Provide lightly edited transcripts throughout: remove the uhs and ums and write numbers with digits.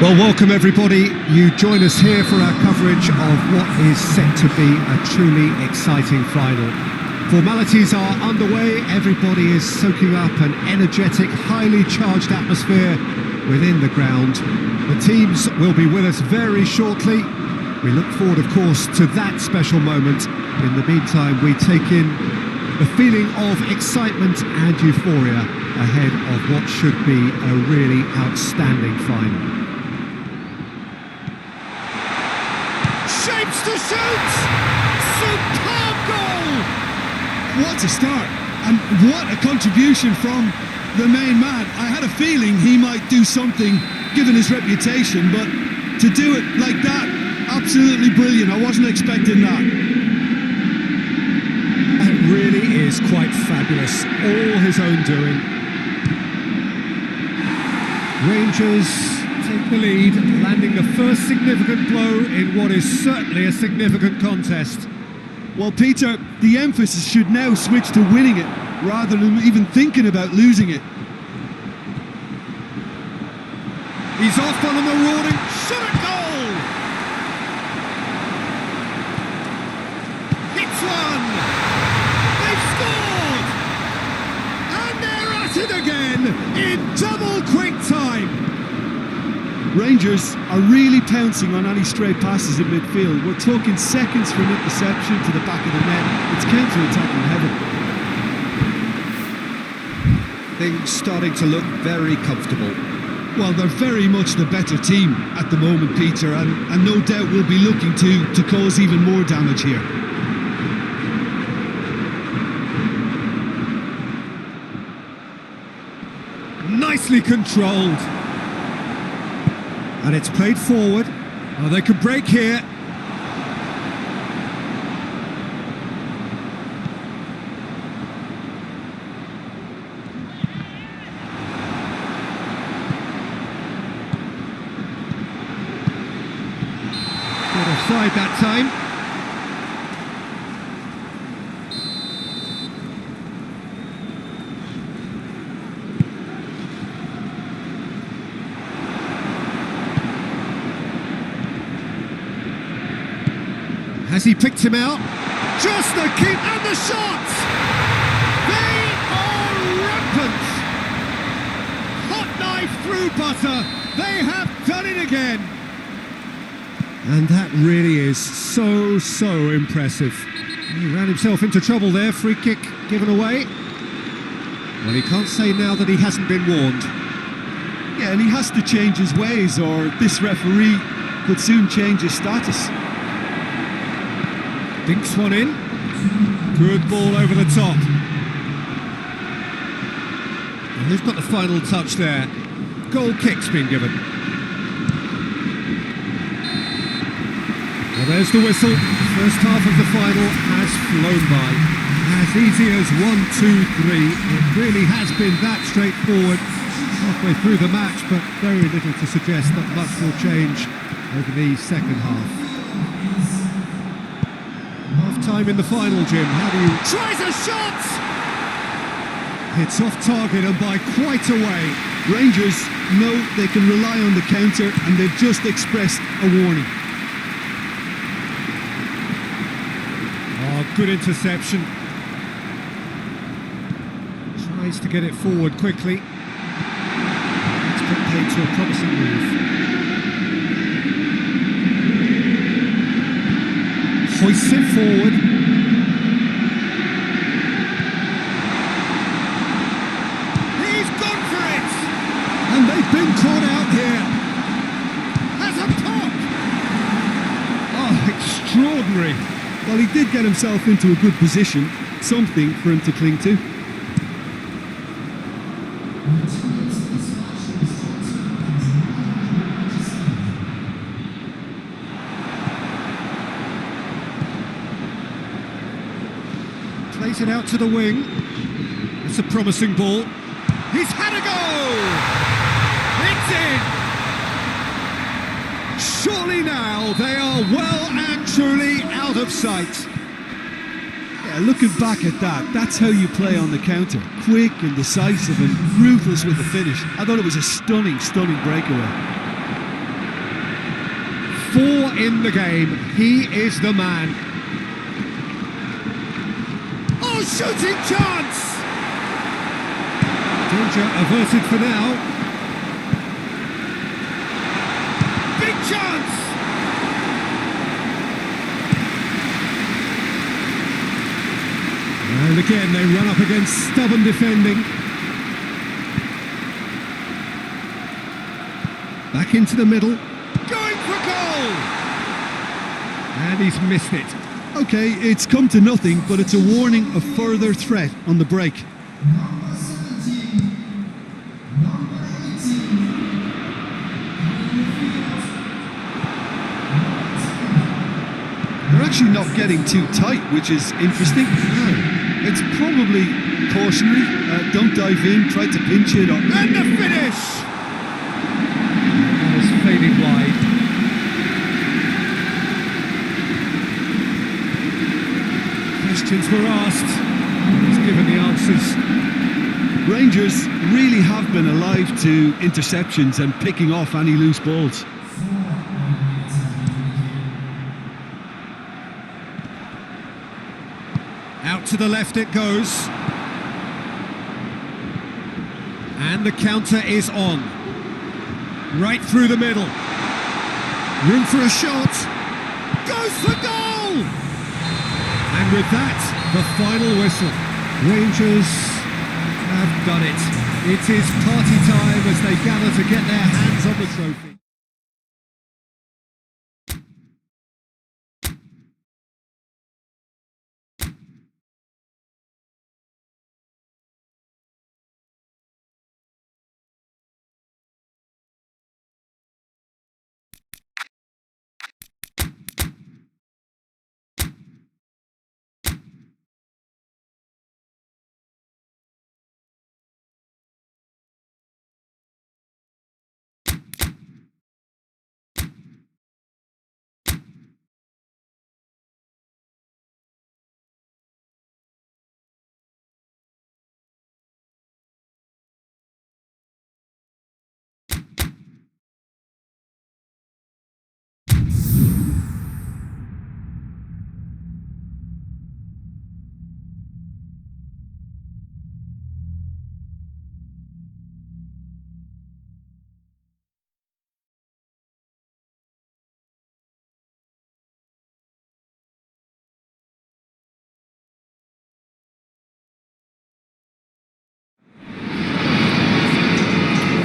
Well, welcome everybody. You join us here for our coverage of what is set to be a truly exciting final. Formalities are underway. Everybody is soaking up an energetic, highly charged atmosphere within the ground. The teams will be with us very shortly. We look forward, of course, to that special moment. In the meantime, we take in the feeling of excitement and euphoria ahead of what should be a really outstanding final. Shapes to shoot! Superb goal! What a start, and what a contribution from the main man. I had a feeling he might do something given his reputation, but to do it like that, absolutely brilliant. I wasn't expecting that. It really is quite fabulous, all his own doing. Rangers take the lead, landing the first significant blow in what is certainly a significant contest. Well, Peter, the emphasis should now switch to winning it, rather than even thinking about losing it. He's off on a marauding shot at goal! Hits one! They've scored! And they're at it again in double quick time! Rangers are really pouncing on any stray passes in midfield. We're talking seconds from interception to the back of the net. It's counter-attacking heaven. Things starting to look very comfortable. Well, they're very much the better team at the moment, Peter, and no doubt will be looking to cause even more damage here. Nicely controlled. And it's played forward. Oh, they could break here. Good offside that time. Has he picked him out? Just the keep and the shots! They are rampant! Hot knife through butter. They have done it again. And that really is so impressive. He ran himself into trouble there. Free kick given away. Well, he can't say now that he hasn't been warned. Yeah, and he has to change his ways, or this referee could soon change his status. Dinks one in. Good ball over the top. And who's got the final touch there? Goal kick's been given. Well, there's the whistle. First half of the final has flown by. As easy as 1, 2, 3. It really has been that straightforward. Halfway through the match, but very little to suggest that much will change over the second half. Half-time in the final, Jim. How do you... Tries a shot! It's off target and by quite a way. Rangers know they can rely on the counter, and they've just expressed a warning. Oh, good interception. Tries to get it forward quickly. It's put paid to a promising move. Hoists it forward. He's gone for it! And they've been caught out here. Has a pop! Oh, extraordinary. Well, he did get himself into a good position. Something for him to cling to. Plays it out to the wing. It's a promising ball. He's had a goal! It's in! Surely now they are well and truly out of sight. Yeah, looking back at that, that's how you play on the counter. Quick and decisive and ruthless with the finish. I thought it was a stunning breakaway. 4 in the game. He is the man. Oh, shooting chance! Danger averted for now. Big chance! And again, they run up against stubborn defending. Back into the middle. Going for goal! And he's missed it. Okay, it's come to nothing, but it's a warning of further threat on the break. They're actually not getting too tight, which is interesting. It's probably cautionary. Don't dive in, try to pinch it. And the finish! That was faded wide. Questions were asked. He's given the answers. Rangers really have been alive to interceptions and picking off any loose balls. Out to the left it goes. And the counter is on. Right through the middle. Room for a shot. Goes for goal! And with that, the final whistle. Rangers have done it. It is party time as they gather to get their hands on the trophy.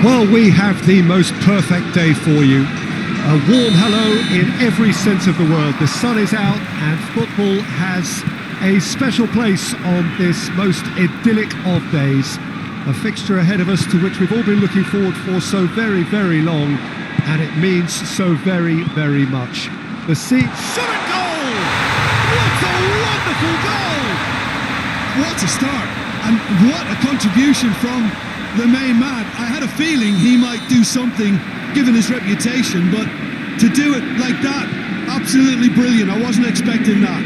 Well, we have the most perfect day for you. A warm hello in every sense of the word. The sun is out and football has a special place on this most idyllic of days. A fixture ahead of us to which we've all been looking forward for so very, very long, and it means so very, very much. The sea... Shot at goal! What a wonderful goal! What a start, and what a contribution from the main man. I had a feeling he might do something given his reputation, but to do it like that, absolutely brilliant. I wasn't expecting that.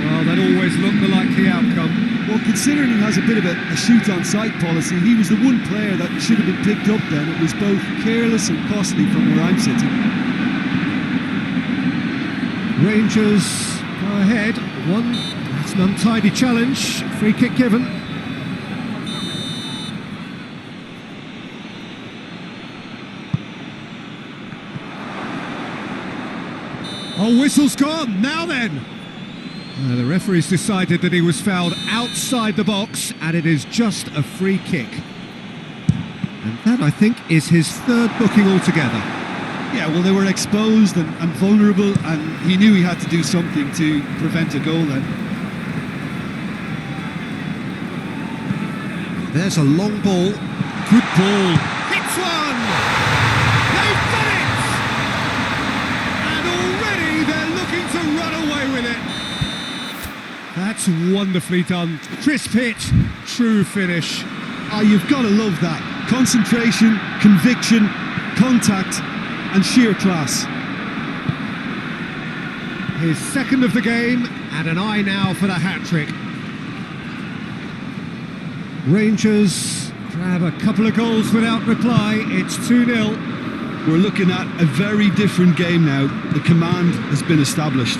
Well, that always looked the likely outcome. Well, considering he has a bit of a shoot on sight policy, he was the one player that should have been picked up then. It was both careless and costly from where I'm sitting. Rangers go ahead. That's an untidy challenge. Free kick given. Oh, whistle's gone. Now then. The referee's decided that he was fouled outside the box, and it is just a free kick. And that, I think, is his third booking altogether. Yeah, well, they were exposed and vulnerable, and he knew he had to do something to prevent a goal then. There's a long ball. Good ball. Hits one! They've done it! And already they're looking to run away with it. That's wonderfully done. Crisp hit, true finish. Oh, you've got to love that. Concentration, conviction, contact, and sheer class. His second of the game, and an eye now for the hat-trick. Rangers grab a couple of goals without reply. It's 2-0. We're looking at a very different game now. The command has been established.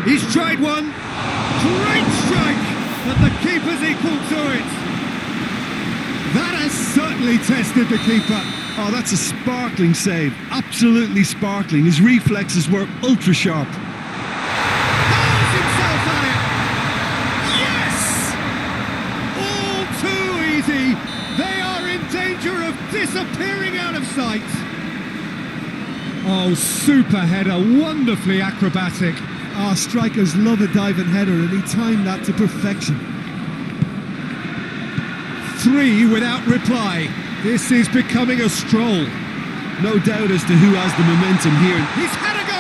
He's tried one. Great strike, but the keeper's equal to it. That has certainly tested the keeper. Oh, that's a sparkling save. Absolutely sparkling. His reflexes were ultra sharp. Hurls himself at it. Yes! All too easy. They are in danger of disappearing out of sight. Oh, super header. Wonderfully acrobatic. Our strikers love a diving header, and he timed that to perfection. 3 without reply. This is becoming a stroll. No doubt as to who has the momentum here. He's had a go!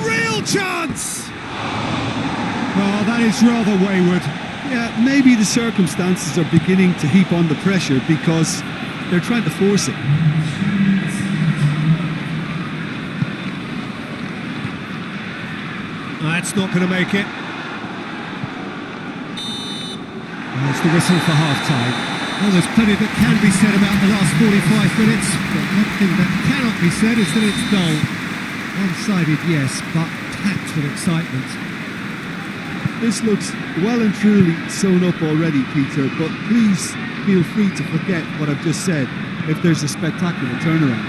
Real chance! Oh, that is rather wayward. Yeah, maybe the circumstances are beginning to heap on the pressure because they're trying to force it. That's not going to make it. There's the whistle for half-time. Well, there's plenty that can be said about the last 45 minutes, but one thing that cannot be said is that it's dull. One-sided, yes, but packed with excitement. This looks well and truly sewn up already, Peter, but please feel free to forget what I've just said if there's a spectacular turnaround.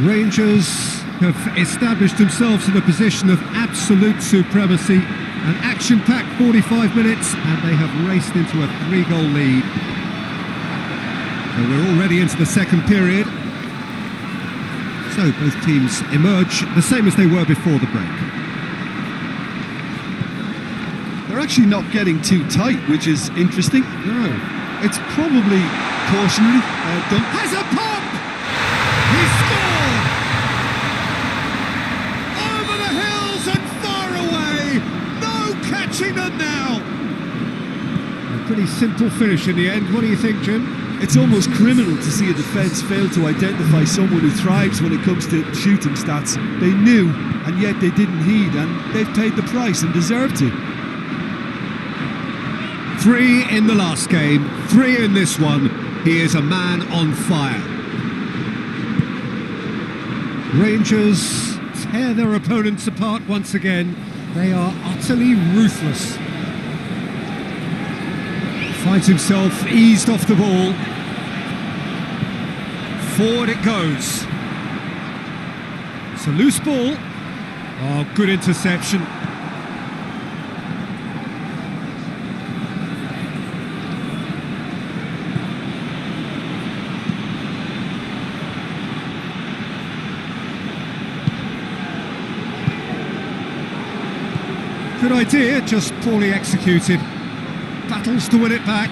Rangers have established themselves in a position of absolute supremacy. An action-packed 45 minutes, and they have raced into a 3-goal lead. So we're already into the second period. So both teams emerge the same as they were before the break. They're actually not getting too tight, which is interesting. No. It's probably cautionary. Has a pop! He scored! Over the hills and far away! No catching them now! A pretty simple finish in the end. What do you think, Jim? It's almost criminal to see a defence fail to identify someone who thrives when it comes to shooting stats. They knew, and yet they didn't heed, and they've paid the price and deserve to. 3 in the last game, 3 in this one. He is a man on fire. Rangers tear their opponents apart once again. They are utterly ruthless. Finds himself eased off the ball. Forward it goes. It's a loose ball. Oh, good interception. Good idea, just poorly executed. Battles to win it back.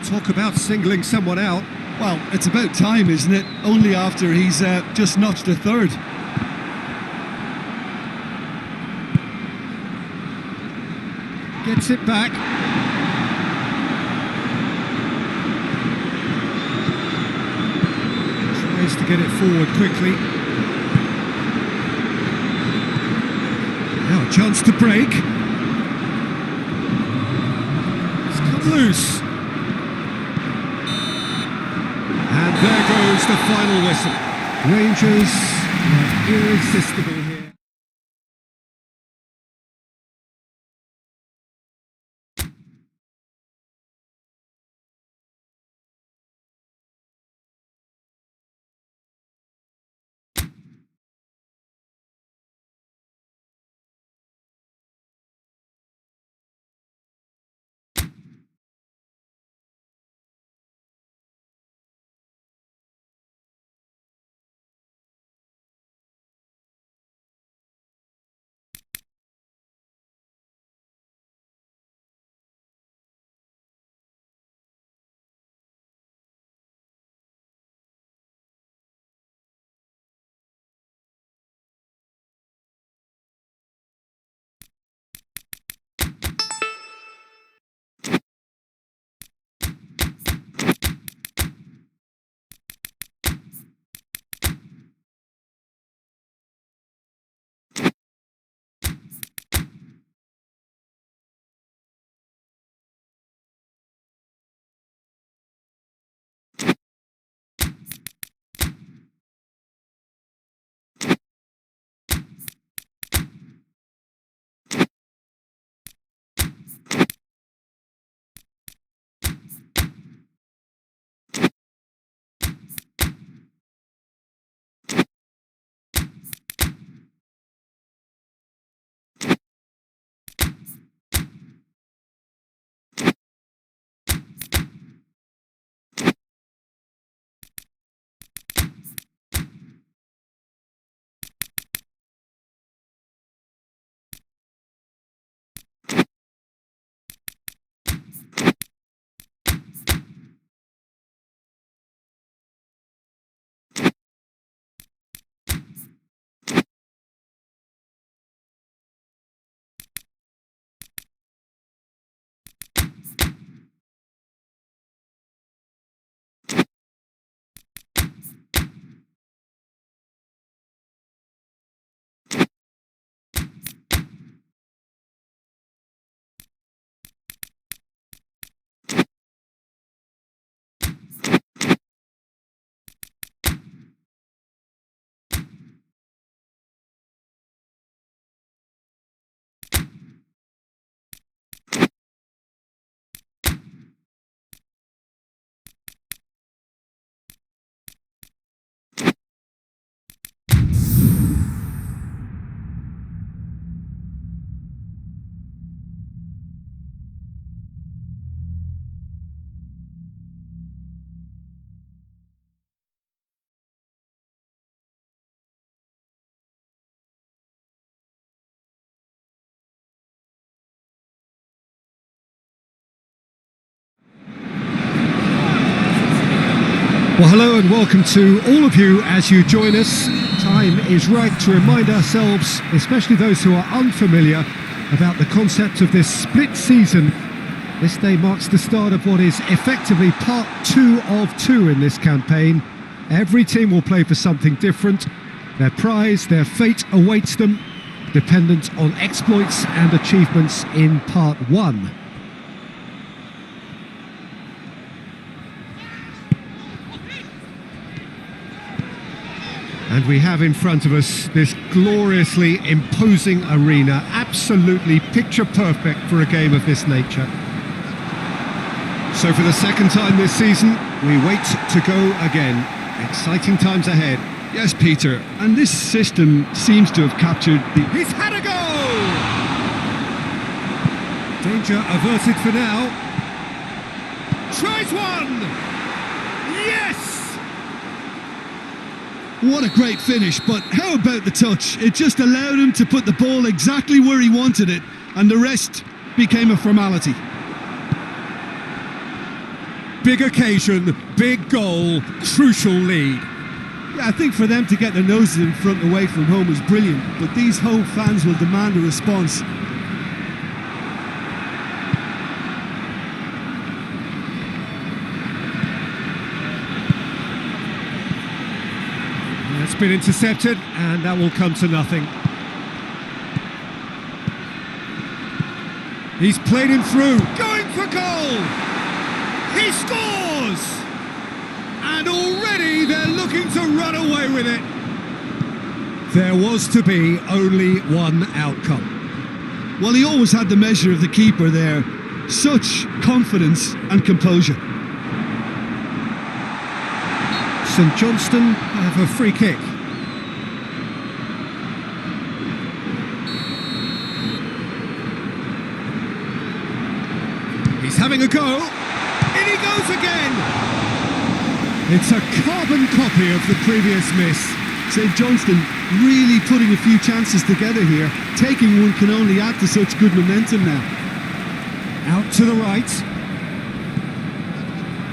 Talk about singling someone out. Well, it's about time, isn't it? Only after he's just notched a third. Gets it back. Tries to get it forward quickly. Now a chance to break. It's come loose. And there goes the final whistle. Rangers are irresistible here. Well, hello and welcome to all of you as you join us. Time is right to remind ourselves, especially those who are unfamiliar, about the concept of this split season. This day marks the start of what is effectively part 2 of 2 in this campaign. Every team will play for something different. Their prize, their fate awaits them, dependent on exploits and achievements in part 1. And we have in front of us this gloriously imposing arena, absolutely picture perfect for a game of this nature. So for the second time this season, we wait to go again. Exciting times ahead. Yes, Peter, and this system seems to have captured the... He's had a goal! Danger averted for now. Tries one! Yes! What a great finish, but how about the touch? It just allowed him to put the ball exactly where he wanted it, and the rest became a formality. Big occasion, big goal, crucial lead. Yeah, I think for them to get their noses in front away from home was brilliant, but these home fans will demand a response. It's been intercepted, and that will come to nothing. He's played him through, going for goal! He scores! And already they're looking to run away with it. There was to be only one outcome. Well, he always had the measure of the keeper there. Such confidence and composure. St Johnstone have a free kick. He's having a go. In he goes again. It's a carbon copy of the previous miss. St Johnstone really putting a few chances together here. Taking one can only add to such good momentum now. Out to the right.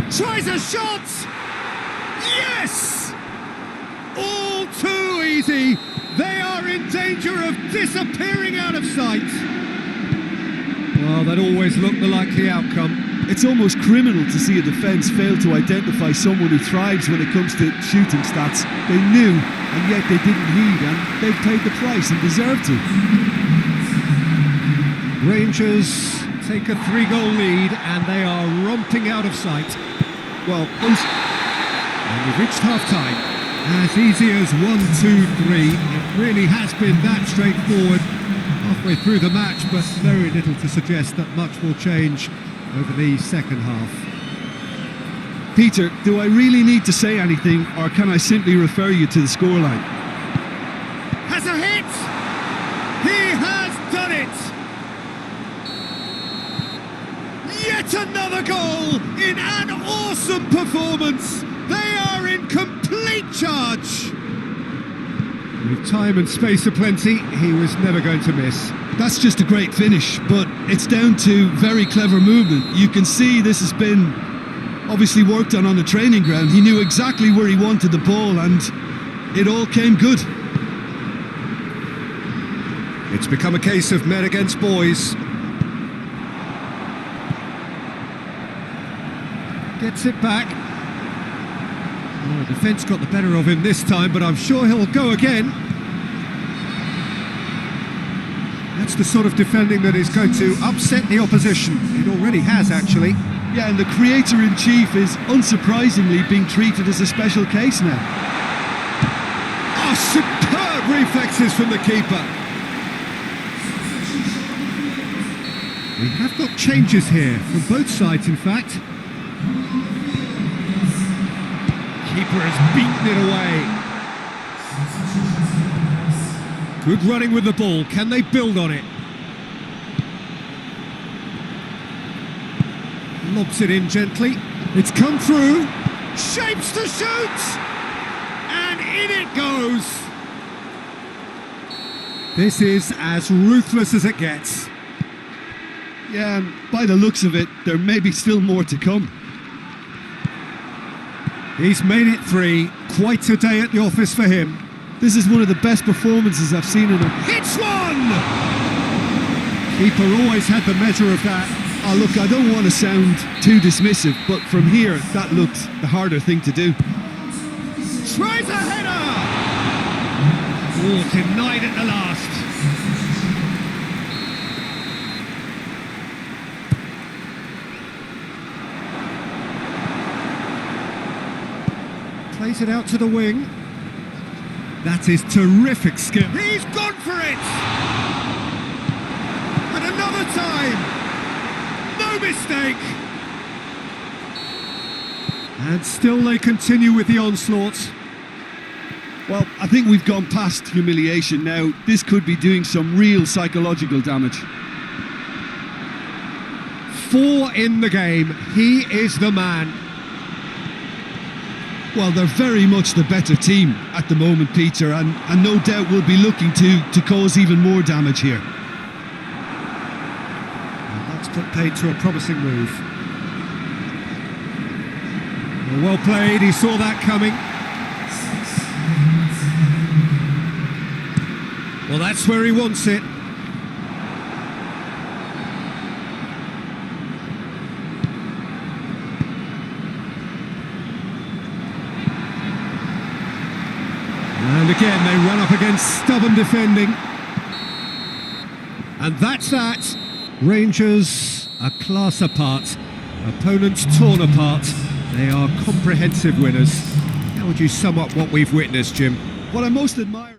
Tries a shot. Yes! All too easy. They are in danger of disappearing out of sight. Well, that always looked the likely outcome. It's almost criminal to see a defence fail to identify someone who thrives when it comes to shooting stats. They knew, and yet they didn't heed, and they've paid the price and deserve to. Rangers take a 3-goal lead, and they are romping out of sight. Well, and we've reached half-time. As easy as 1-2-3. It really has been that straightforward halfway through the match, but very little to suggest that much will change over the second half. Peter, do I really need to say anything, or can I simply refer you to the scoreline? Has a hit! He has done it! Yet another goal in an awesome performance! They are in complete charge! With time and space aplenty, he was never going to miss. That's just a great finish, but it's down to very clever movement. You can see this has been obviously worked on the training ground. He knew exactly where he wanted the ball, and it all came good. It's become a case of men against boys. Gets it back. Oh, the defence got the better of him this time, but I'm sure he'll go again. That's the sort of defending that is going to upset the opposition. It already has, actually. Yeah, and the creator-in-chief is unsurprisingly being treated as a special case now. Oh, superb reflexes from the keeper. We have got changes here, from both sides, in fact. Keeper has beaten it away. Good running with the ball. Can they build on it? Lobs it in gently. It's come through. Shapes to shoot! And in it goes. This is as ruthless as it gets. Yeah, and by the looks of it, there may be still more to come. He's made it 3. Quite a day at the office for him. This is one of the best performances I've seen in him. Hits one! Keeper always had the measure of that. Oh, look, I don't want to sound too dismissive, but from here, that looked the harder thing to do. Tries a header! Oh, denied at the last. Plays it out to the wing. That is terrific skill. He's gone for it! And another time! No mistake! And still they continue with the onslaught. Well, I think we've gone past humiliation now. This could be doing some real psychological damage. 4 in the game. He is the man. Well, they're very much the better team at the moment, Peter, and no doubt will be looking to cause even more damage here. And that's put paid to a promising move. Well played, he saw that coming. Well, that's where he wants it. And again, they run up against stubborn defending. And that's that. Rangers a class apart. Opponents torn apart. They are comprehensive winners. How would you sum up what we've witnessed, Jim? What I most admire...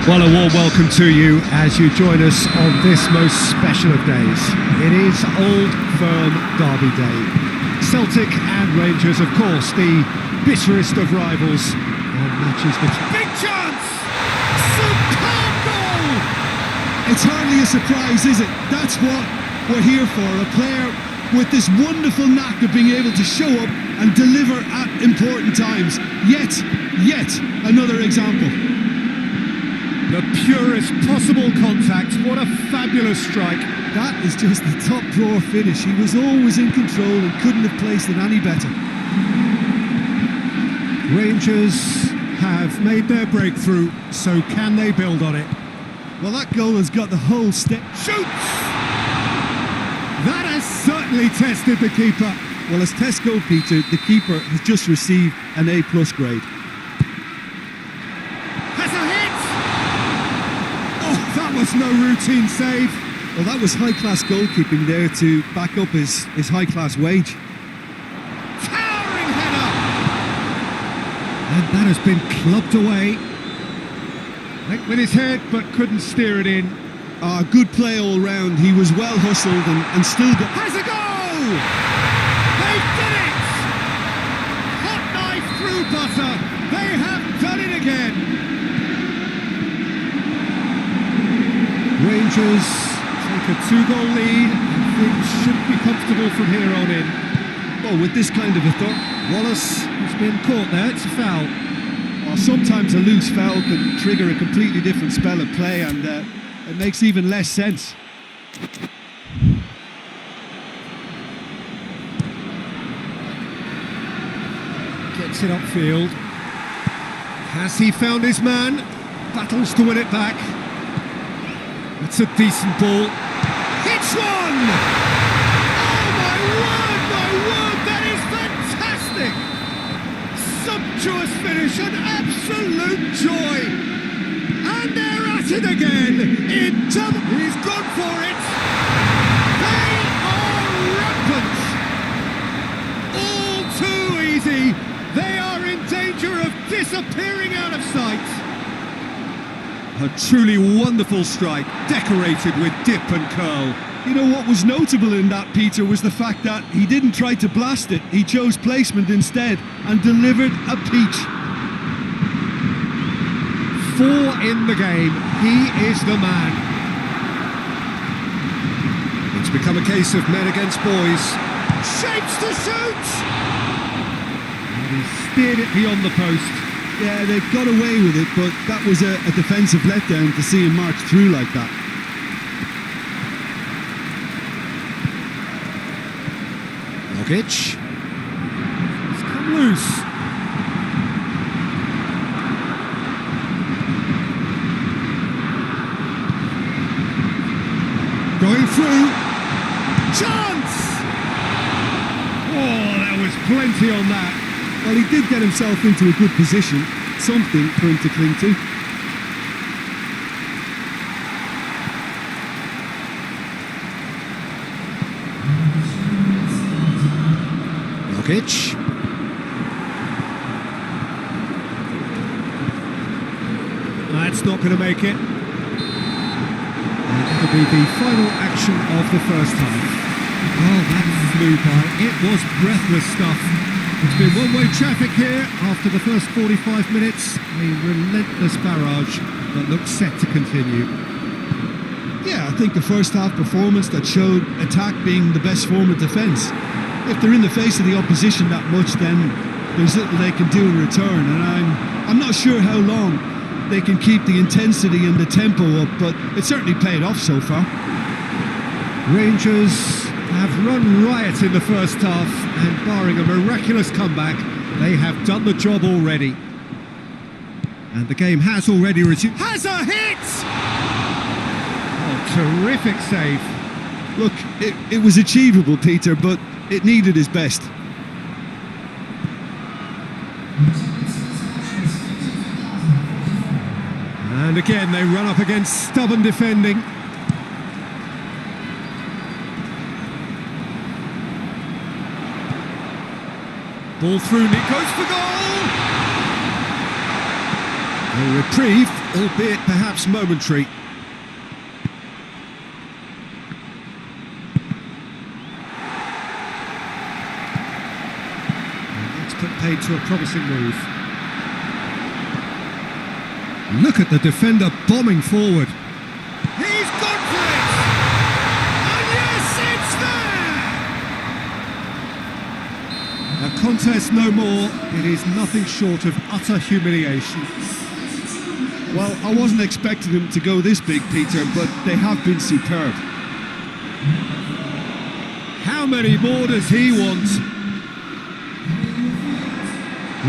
Well, a warm welcome to you as you join us on this most special of days. It is Old Firm Derby Day. Celtic and Rangers, of course, the bitterest of rivals. And matches between... Big chance! Superb goal! It's hardly a surprise, is it? That's what we're here for. A player with this wonderful knack of being able to show up and deliver at important times. Yet another example. The purest possible contact. What a fabulous strike. That is just the top drawer finish. He was always in control and couldn't have placed it any better. Rangers have made their breakthrough, so can they build on it? Well, that goal has got the whole step. Shoots! That has certainly tested the keeper. Well, as test goal, Peter, the keeper has just received an A+ grade. Was no routine save. Well, that was high-class goalkeeping there to back up his high-class wage. Towering header! And that has been clubbed away. Went with his head, but couldn't steer it in. Good play all round. He was well hustled and still got... Has a goal! They did it! Hot knife through butter. They have done it again. Rangers take a 2-goal lead and things should be comfortable from here on in. Oh, with this kind of a thought. Wallace has been caught there, it's a foul. Well, sometimes a loose foul can trigger a completely different spell of play and it makes even less sense. Gets it upfield. Has he found his man? Battles to win it back. It's a decent ball. Hits one! Oh my word, that is fantastic! Sumptuous finish, an absolute joy! And they're at it again! He's gone for it. They are rampant. All too easy. They are in danger of disappearing out of sight. A truly wonderful strike, decorated with dip and curl. You know what was notable in that, Peter, was the fact that he didn't try to blast it. He chose placement instead and delivered a peach. 4 in the game. He is the man. It's become a case of men against boys. Shapes to shoot! And he steered it beyond the post. Yeah, they got away with it, but that was a defensive letdown to see him march through like that. Rogic. It's come loose. Going through. Chance! Oh, there was plenty on that. Well, he did get himself into a good position, something for him to cling to. Rogic. That's not going to make it. And that'll be the final action of the first half. Oh, that flew by. It was breathless stuff. It's been one-way traffic here after the first 45 minutes. A relentless barrage that looks set to continue. Yeah, I think the first half performance that showed attack being the best form of defence. If they're in the face of the opposition that much, then there's little they can do in return, and I'm not sure how long they can keep the intensity and the tempo up, but it certainly paid off so far. Rangers have run riot in the first half, and barring a miraculous comeback, they have done the job already. And the game has already resumed. Has a hit! Oh, terrific save. Look, it was achievable, Peter, but it needed his best. And again, they run up against stubborn defending. Ball through, and it goes for goal! A reprieve, albeit perhaps momentary. And that's put paid to a promising move. Look at the defender bombing forward. He's gone for it! And yes, it's there! A contest no more. It is nothing short of utter humiliation. Well, I wasn't expecting them to go this big, Peter, but they have been superb. How many more does he want?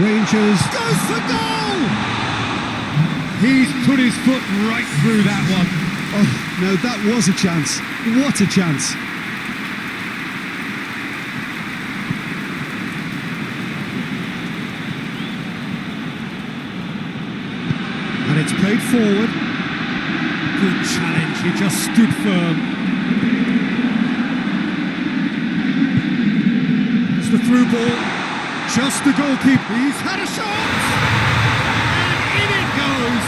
Rangers Goes for goal! He's put his foot right through that one. Oh, no, that was a chance. What a chance. And it's played forward. Good challenge, he just stood firm. It's the through ball. Just the goalkeeper. He's had a shot! In it goes!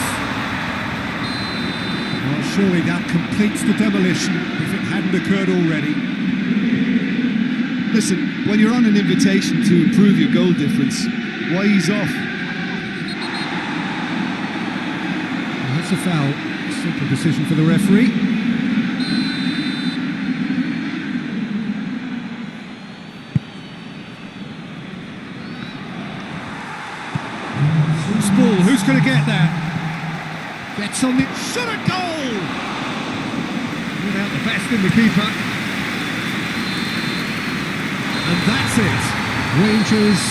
Well, surely that completes the demolition if it hadn't occurred already. Listen, when you're on an invitation to improve your goal difference, why ease off? Well, that's a foul. Simple decision for the referee. Loose ball, who's going to get that? Gets on it, shot at goal! Without the best in the keeper. And that's it. Rangers,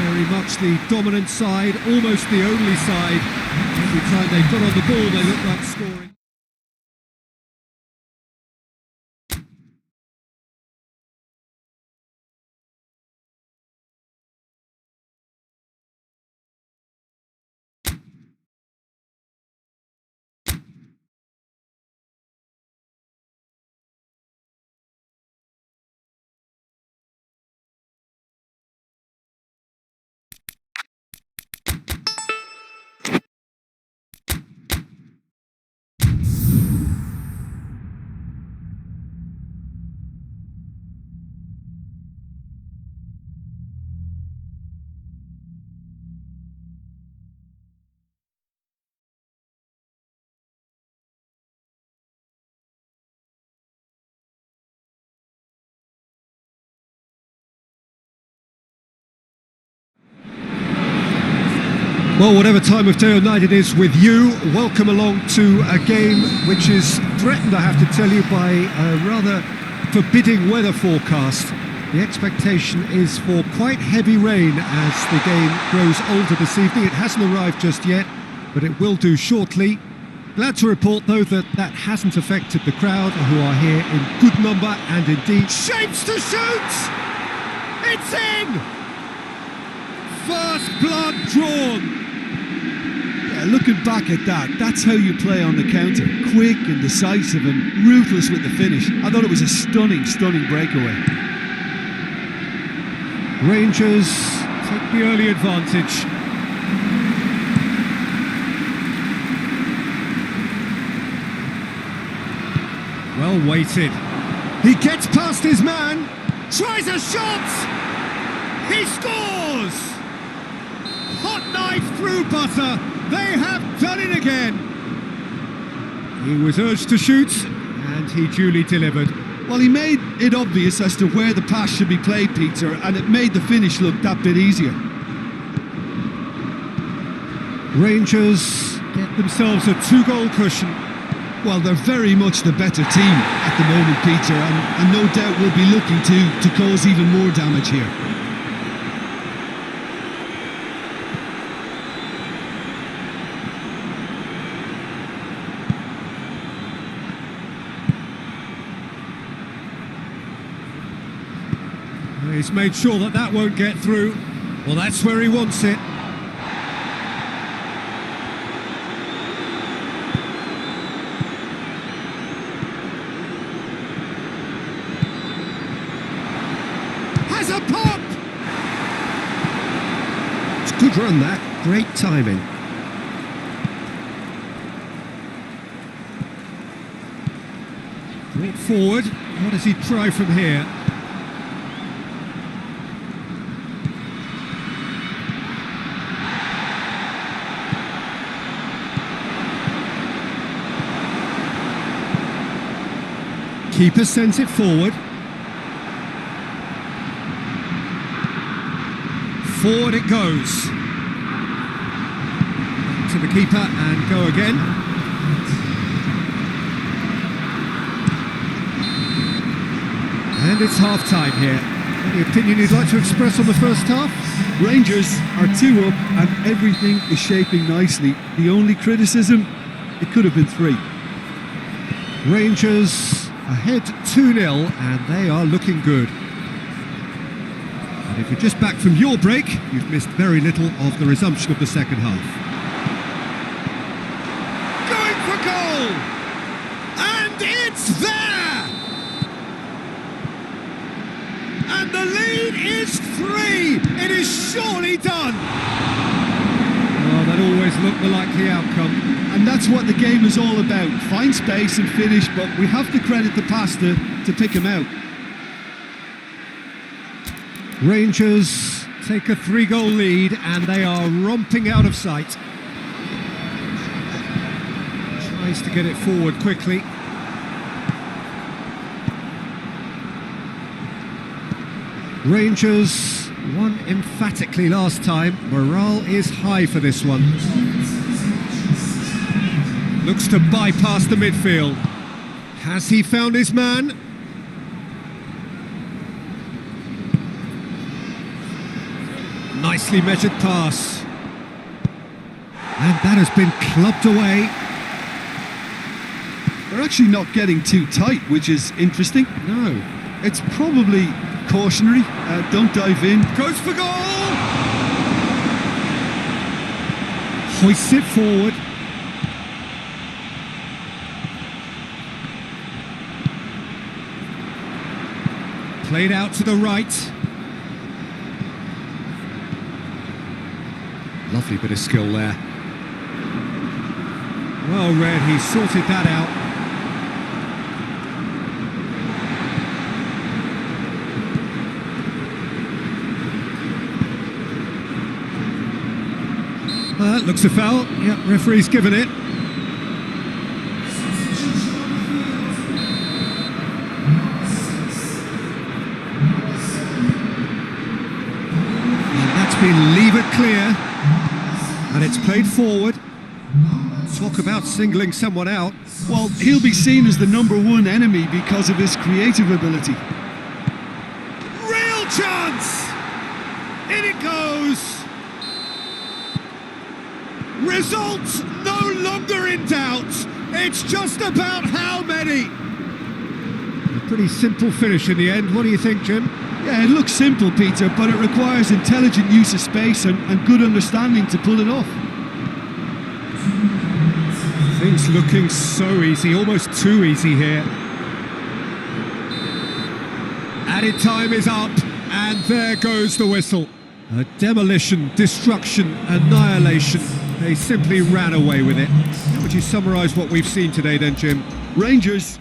very much the dominant side, almost the only side. Every time they got on the ball, they looked like scoring. Well, whatever time of day or night it is with you, welcome along to a game which is threatened, I have to tell you, by a rather forbidding weather forecast. The expectation is for quite heavy rain as the game grows older this evening. It hasn't arrived just yet, but it will do shortly. Glad to report, though, that that hasn't affected the crowd, who are here in good number and indeed. Shapes to shoot! It's in! First blood drawn! Yeah, looking back at that, that's how you play on the counter. Quick and decisive and ruthless with the finish. I thought it was a stunning, stunning breakaway. Rangers take the early advantage. Well weighted. He gets past his man. Tries a shot! He scores! Hot knife through butter. They have done it again. He was urged to shoot, and he duly delivered. Well, he made it obvious as to where the pass should be played, Peter, and it made the finish look that bit easier. Rangers get themselves a 2-goal cushion. Well, they're very much the better team at the moment, Peter, and no doubt will be looking to cause even more damage here. He's made sure that that won't get through. Well, that's where he wants it. Has a pop! It's a good run, that. Great timing. Brought forward. What does he try from here? Keeper sends it forward. Forward it goes. To the keeper and go again. And it's half-time here. Any opinion you'd like to express on the first half? Rangers are 2 up and everything is shaping nicely. The only criticism, it could have been 3. Rangers ahead 2-0 and they are looking good. And if you're just back from your break, you've missed very little of the resumption of the second half. Going for goal! And it's there! And the lead is 3! It is surely done! Well, that always looked the likely outcome. And that's what the game is all about. Find space and finish, but we have to credit the pass to pick him out. Rangers take a 3-goal lead and they are romping out of sight. Tries to get it forward quickly. Rangers won emphatically last time. Morale is high for this one. Looks to bypass the midfield. Has he found his man? Nicely measured pass. And that has been clubbed away. They're actually not getting too tight, which is interesting. No. It's probably cautionary. Don't dive in. Goes for goal! Hoists it forward. Played out to the right. Lovely bit of skill there. Well read, he sorted that out. Looks a foul. Yep, referee's given it. And that's been levered clear. And It's played forward. Talk about singling someone out. Well, he'll be seen as the #1 enemy because of his creative ability. Real chance! In it goes! Results no longer in doubt. It's just about how many. A pretty simple finish in the end. What do you think, Jim? Yeah, it looks simple, Peter, but it requires intelligent use of space and good understanding to pull it off. Things looking so easy, almost too easy here. Added time is up, and there goes the whistle. A demolition, destruction, annihilation. They simply ran away with it. How would you summarise what we've seen today then, Jim? Rangers